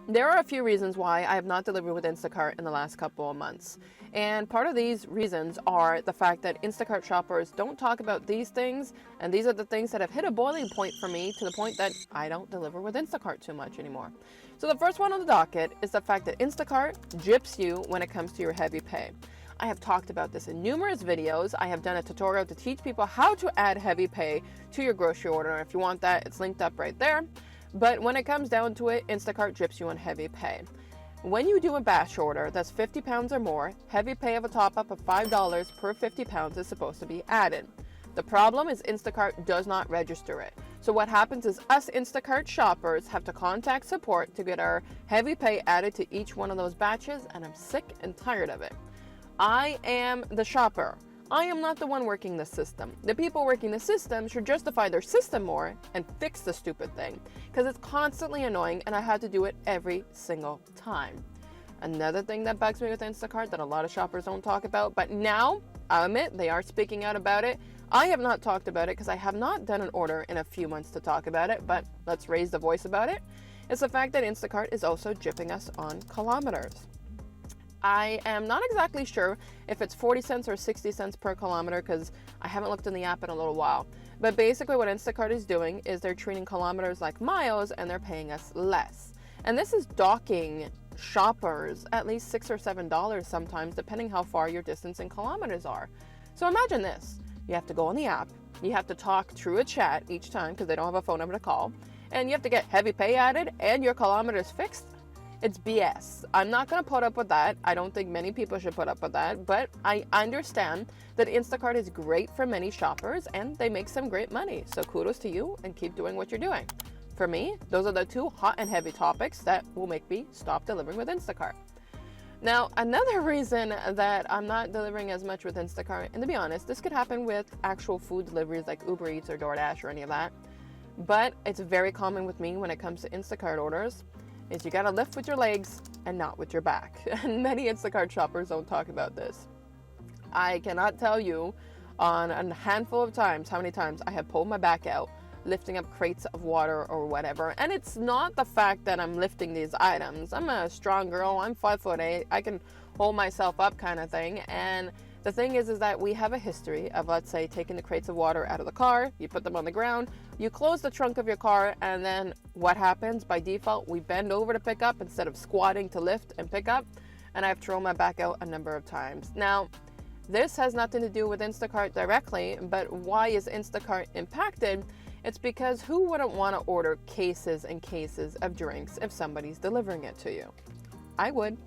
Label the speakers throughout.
Speaker 1: There are a few reasons why I have not delivered with Instacart in the last couple of months. And part of these reasons are the fact that Instacart shoppers don't talk about these things, and these are the things that have hit a boiling point for me to the point that I don't deliver with Instacart too much anymore. So the first one on the docket is the fact that Instacart gyps you when it comes to your heavy pay. I have talked about this in numerous videos. I have done a tutorial to teach people how to add heavy pay to your grocery order. If you want that, it's linked up right there. But when it comes down to it, Instacart gyps you on heavy pay. When you do a batch order that's 50 pounds or more, heavy pay of a top-up of $5 per 50 pounds is supposed to be added. The problem is Instacart does not register it. So what happens is us Instacart shoppers have to contact support to get our heavy pay added to each one of those batches, and I'm sick and tired of it. I am the shopper. I am not the one working the system. The people working the system should justify their system more and fix the stupid thing, because it's constantly annoying and I had to do it every single time. Another thing that bugs me with Instacart that a lot of shoppers don't talk about, but now I admit they are speaking out about it. I have not talked about it because I have not done an order in a few months to talk about it, but let's raise the voice about it. It's the fact that Instacart is also gypping us on kilometers. I am not exactly sure if it's 40 cents or 60 cents per kilometer because I haven't looked in the app in a little while. But basically what Instacart is doing is they're treating kilometers like miles and they're paying us less. And this is docking shoppers at least $6 or $7 sometimes, depending how far your distance in kilometers are. So imagine this. You have to go on the app. You have to talk through a chat each time because they don't have a phone number to call. And you have to get heavy pay added and your kilometers fixed. It's BS. I'm not going to put up with that. I don't think many people should put up with that, but I understand that Instacart is great for many shoppers and they make some great money. So kudos to you and keep doing what you're doing. For me, those are the two hot and heavy topics that will make me stop delivering with Instacart. Now, another reason that I'm not delivering as much with Instacart, and to be honest, this could happen with actual food deliveries like Uber Eats or DoorDash or any of that, but it's very common with me when it comes to Instacart orders, is you gotta lift with your legs and not with your back. And many Instacart shoppers don't talk about this. I cannot tell you on a handful of times how many times I have pulled my back out lifting up crates of water or whatever. And it's not the fact that I'm lifting these items. I'm a strong girl, I'm 5'8", I can hold myself up kind of thing. And the thing is that we have a history of, let's say, taking the crates of water out of the car, you put them on the ground, you close the trunk of your car, and then what happens? By default, we bend over to pick up instead of squatting to lift and pick up, and I've thrown my back out a number of times. Now, this has nothing to do with Instacart directly, but why is Instacart impacted? It's because who wouldn't want to order cases and cases of drinks if somebody's delivering it to you? I would.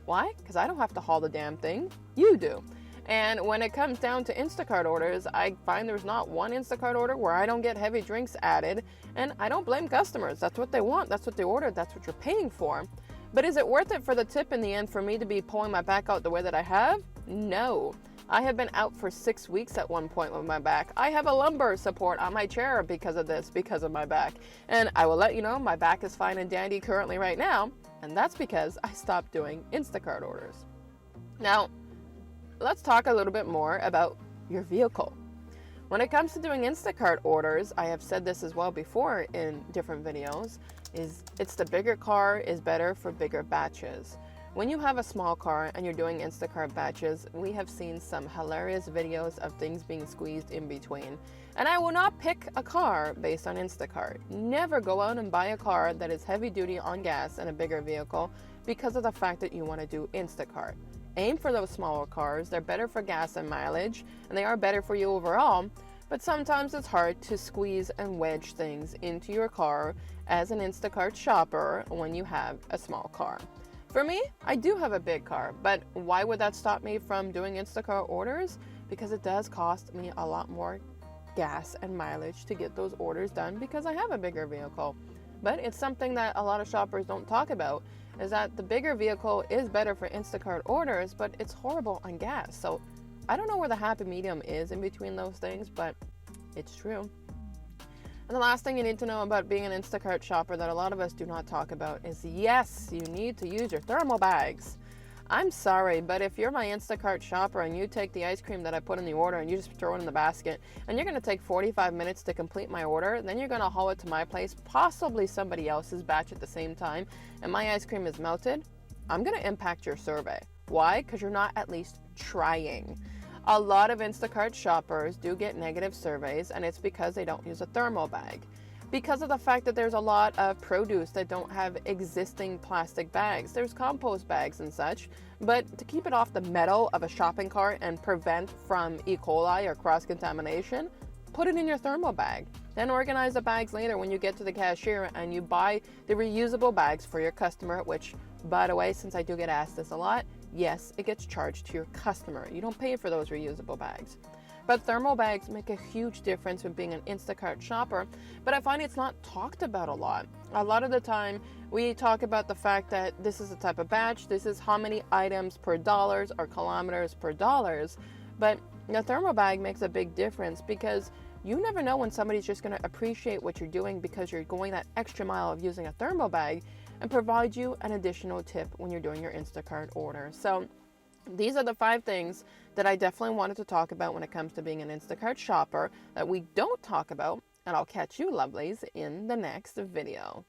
Speaker 1: Why? Because I don't have to haul the damn thing. You do. And when it comes down to Instacart orders, I find there's not one Instacart order where I don't get heavy drinks added, and I don't blame customers. That's what they want. That's what they ordered. That's what you're paying for. But is it worth it for the tip in the end for me to be pulling my back out the way that I have? No. I have been out for 6 weeks at one point with my back. I have a lumbar support on my chair because of this, because of my back. And I will let you know my back is fine and dandy currently right now, and that's because I stopped doing Instacart orders. Now, let's talk a little bit more about your vehicle. When it comes to doing Instacart orders, I have said this as well before in different videos, it's the bigger car is better for bigger batches. When you have a small car and you're doing Instacart batches, we have seen some hilarious videos of things being squeezed in between. And I will not pick a car based on Instacart. Never go out and buy a car that is heavy duty on gas and a bigger vehicle because of the fact that you want to do Instacart. Aim for those smaller cars. They're better for gas and mileage, and they are better for you overall. But sometimes it's hard to squeeze and wedge things into your car as an Instacart shopper when you have a small car. For me, I do have a big car, but why would that stop me from doing Instacart orders? Because it does cost me a lot more gas and mileage to get those orders done because I have a bigger vehicle. But it's something that a lot of shoppers don't talk about, is that the bigger vehicle is better for Instacart orders, but it's horrible on gas. So I don't know where the happy medium is in between those things, but it's true. And the last thing you need to know about being an Instacart shopper that a lot of us do not talk about is, yes, you need to use your thermal bags. I'm sorry, but if you're my Instacart shopper and you take the ice cream that I put in the order and you just throw it in the basket, and you're going to take 45 minutes to complete my order, then you're going to haul it to my place, possibly somebody else's batch at the same time, and my ice cream is melted, I'm going to impact your survey. Why? Because you're not at least trying. A lot of Instacart shoppers do get negative surveys, and it's because they don't use a thermal bag. Because of the fact that there's a lot of produce that don't have existing plastic bags. There's compost bags and such, but to keep it off the metal of a shopping cart and prevent from E. coli or cross-contamination, put it in your thermal bag. Then organize the bags later when you get to the cashier and you buy the reusable bags for your customer, which, by the way, since I do get asked this a lot, yes, it gets charged to your customer. You don't pay for those reusable bags. But thermal bags make a huge difference when being an Instacart shopper, but I find it's not talked about a lot. A lot of the time, we talk about the fact that this is the type of batch, this is how many items per dollars or kilometers per dollars, but the thermal bag makes a big difference because you never know when somebody's just going to appreciate what you're doing because you're going that extra mile of using a thermal bag and provide you an additional tip when you're doing your Instacart order. So these are the 5 things that I definitely wanted to talk about when it comes to being an Instacart shopper that we don't talk about, and I'll catch you lovelies in the next video.